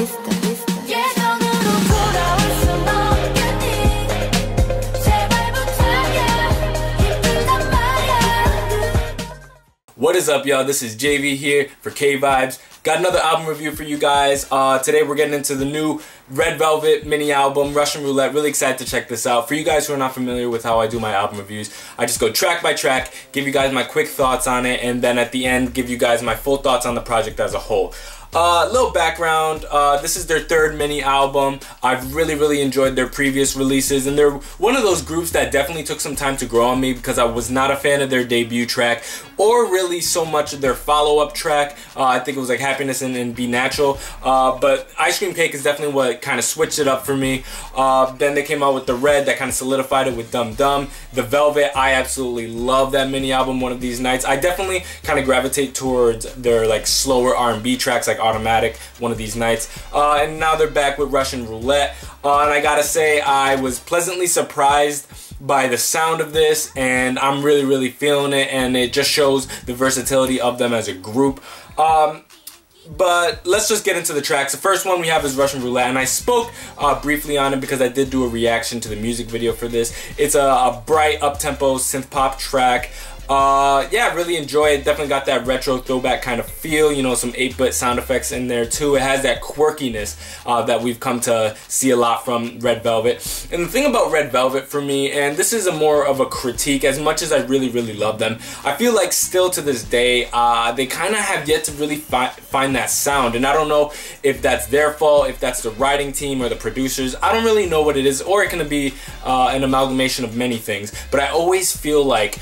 What is up, y'all? This is JV here for K Vibes. Got another album review for you guys. Today we're getting into the new Red Velvet mini album, Russian Roulette. Really excited to check this out. For you guys who are not familiar with how I do my album reviews, I just go track by track, give you guys my quick thoughts on it, and then at the end give you guys my full thoughts on the project as a whole. Little background, this is their third mini album. I've really enjoyed their previous releases, and they're one of those groups that definitely took some time to grow on me because I was not a fan of their debut track or really so much of their follow-up track. I think it was like Happiness and Be Natural, but Ice Cream Cake is definitely what kind of switched it up for me. Then they came out with the Red that kind of solidified it with Dum Dum. The Velvet, I absolutely love that mini album one of these nights. I definitely kind of gravitate towards their like slower R&B tracks like Automatic one of these nights, and now they're back with Russian Roulette, and I gotta say I was pleasantly surprised by the sound of this, and I'm really feeling it, and it just shows the versatility of them as a group. But let's just get into the tracks. The first one we have is Russian Roulette, and I spoke briefly on it because I did do a reaction to the music video for this. It's a bright up-tempo synth pop track. Yeah, really enjoy it. Definitely got that retro throwback kind of feel, you know, some 8-bit sound effects in there too. It has that quirkiness that we've come to see a lot from Red Velvet. And the thing about Red Velvet for me, and this is more of a critique, as much as I really love them, I feel like still to this day, they kind of have yet to really find that sound. And I don't know if that's their fault, if that's the writing team or the producers. I don't really know what it is, or it can be an amalgamation of many things. But I always feel like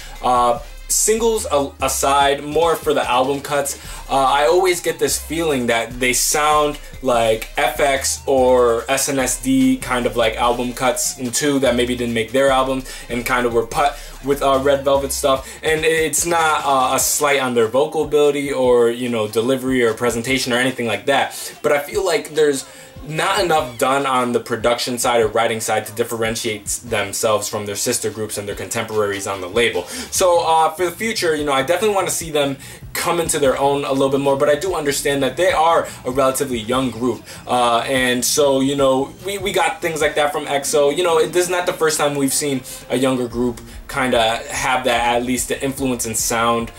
singles aside, more for the album cuts, I always get this feeling that they sound like FX or SNSD kind of like album cuts into that maybe didn't make their album and kind of were put with Red Velvet stuff. And it's not a slight on their vocal ability or, you know, delivery or presentation or anything like that, but I feel like there's not enough done on the production side or writing side to differentiate themselves from their sister groups and their contemporaries on the label. So for the future, you know, I definitely want to see them come into their own a little bit more, but I do understand that they are a relatively young group, and so, you know, we got things like that from EXO. You know, this is not the first time we've seen a younger group kind of have that, at least the influence and sound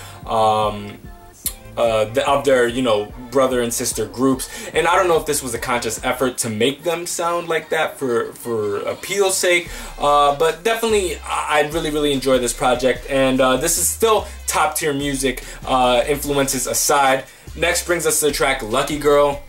of their, you know, brother and sister groups. And I don't know if this was a conscious effort to make them sound like that for appeal's sake, but definitely I really enjoy this project, and this is still top tier music, influences aside. Next brings us to the track Lucky Girl.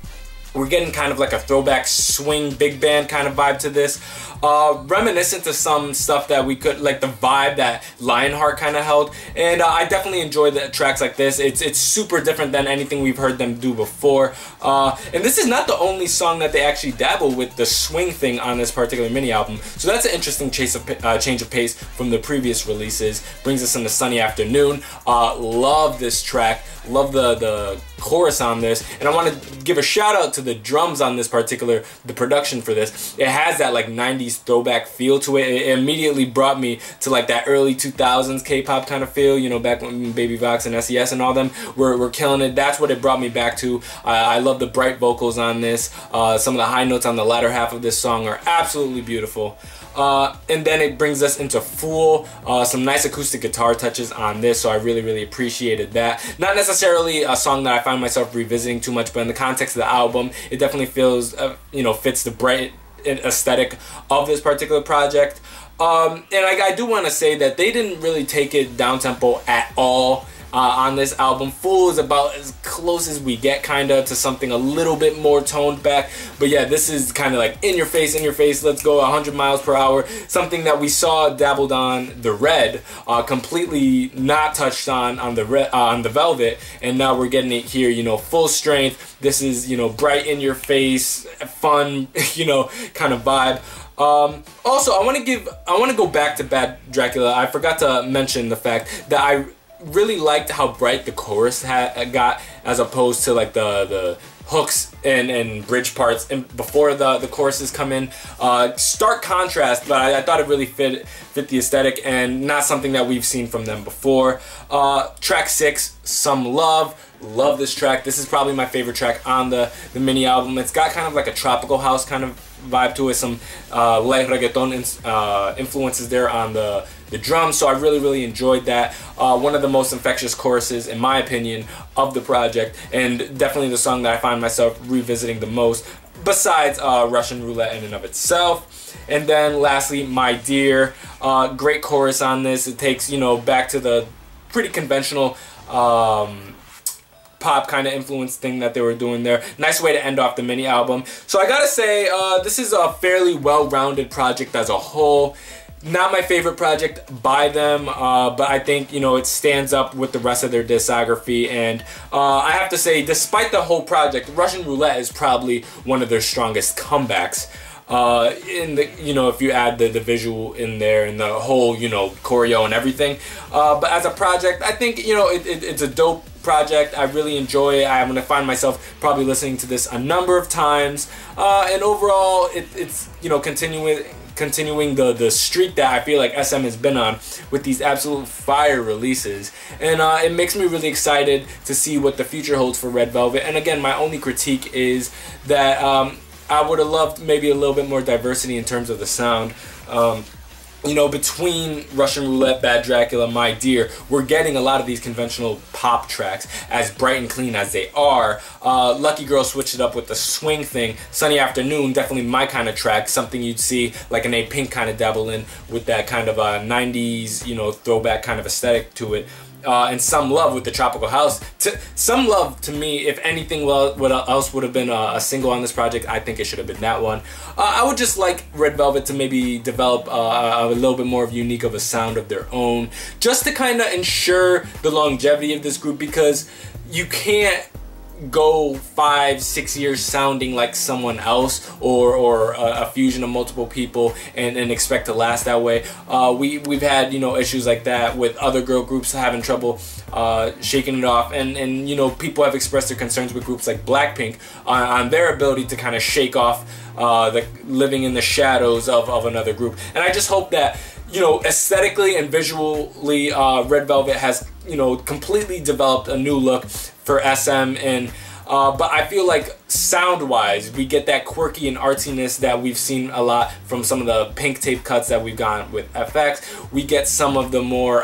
We're getting kind of like a throwback swing big band kind of vibe to this, reminiscent to some stuff that we could, like the vibe that Lionheart kind of held. And I definitely enjoy the tracks like this. It's super different than anything we've heard them do before. And this is not the only song that they actually dabble with the swing thing on this particular mini album. So that's an interesting change of pace from the previous releases. Brings us into Sunny Afternoon. Love this track. Love the chorus on this, and I want to give a shout out to the drums on this particular, the production for this. It has that like 90s throwback feel to it. It immediately brought me to like that early 2000s K-pop kind of feel, you know, back when Baby Vox and SES and all them were killing it. That's what it brought me back to. I love the bright vocals on this. Some of the high notes on the latter half of this song are absolutely beautiful. And then it brings us into Fool. Some nice acoustic guitar touches on this, so I really appreciated that. Not necessarily a song that I find myself revisiting too much, but in the context of the album, it definitely feels, you know, fits the bright aesthetic of this particular project. And I do want to say that they didn't really take it down-tempo at all. On this album. Fool is about as close as we get kind of to something a little bit more toned back, but yeah, this is kind of like in your face, let's go 100 miles per hour, something that we saw dabbled on the Red, completely not touched on the Velvet, and now we're getting it here, you know, full strength. This is, you know, bright in your face, fun, you know, kind of vibe. Also, I want to go back to Bad Dracula. I forgot to mention the fact that I really liked how bright the chorus got, as opposed to like the hooks and bridge parts and before the choruses come in. Stark contrast, but I thought it really fit the aesthetic and not something that we've seen from them before. Track 6, Some Love. Love this track. This is probably my favorite track on the mini album. It's got kind of like a tropical house kind of vibe to it, some light reggaeton influences there on the drums, so I really enjoyed that. One of the most infectious choruses, in my opinion, of the project, and definitely the song that I find myself revisiting the most, besides Russian Roulette in and of itself. And then lastly, My Dear, great chorus on this. It takes, you know, back to the pretty conventional pop kind of influence thing that they were doing there. Nice way to end off the mini album. So I gotta say, this is a fairly well-rounded project as a whole. Not my favorite project by them, but I think, you know, it stands up with the rest of their discography. And I have to say, despite the whole project, Russian Roulette is probably one of their strongest comebacks. In the, you know, if you add the visual in there and the whole, you know, choreo and everything. But as a project, I think, you know, it's a dope project. I really enjoy it. I'm gonna find myself probably listening to this a number of times. And overall, it's, you know, continuing the streak that I feel like SM has been on with these absolute fire releases, and it makes me really excited to see what the future holds for Red Velvet. And again, my only critique is that I would have loved maybe a little bit more diversity in terms of the sound. You know, between Russian Roulette, Bad Dracula, My Dear, we're getting a lot of these conventional pop tracks, as bright and clean as they are. Lucky Girl switched it up with the swing thing. Sunny Afternoon, definitely my kind of track, something you'd see like an A-Pink kind of dabble in with that kind of 90s, you know, throwback kind of aesthetic to it. And Some Love with the tropical house. Some Love, to me, if anything what else would have been a single on this project, I think it should have been that one. I would just like Red Velvet to maybe develop a little bit more of unique of a sound of their own, just to kind of ensure the longevity of this group, because you can't go 5-6 years sounding like someone else, or a fusion of multiple people and expect to last that way. We've had, you know, issues like that with other girl groups having trouble shaking it off, and you know, people have expressed their concerns with groups like Blackpink on their ability to kind of shake off the living in the shadows of another group. And I just hope that, you know, aesthetically and visually, Red Velvet has, you know, completely developed a new look for SM, and but I feel like sound-wise, we get that quirky and artsiness that we've seen a lot from some of the Pink tape cuts that we've gotten with FX. We get some of the more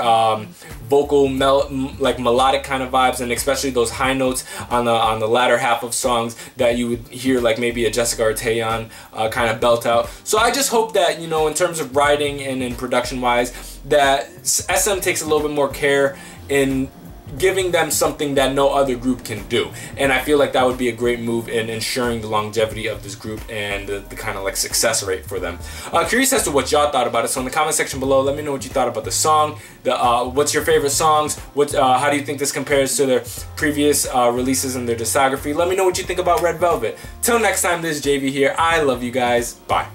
vocal, like melodic kind of vibes, and especially those high notes on the latter half of songs that you would hear like maybe a Jessica Orteon kind of belt out. So I just hope that, you know, in terms of writing and in production-wise, that SM takes a little bit more care in giving them something that no other group can do. And I feel like that would be a great move in ensuring the longevity of this group and the kind of like success rate for them. Curious as to what y'all thought about it, so in the comment section below, let me know what you thought about the song. What's your favorite songs? How do you think this compares to their previous releases in their discography? Let me know what you think about Red Velvet. Till next time, this is JV here. I love you guys. Bye.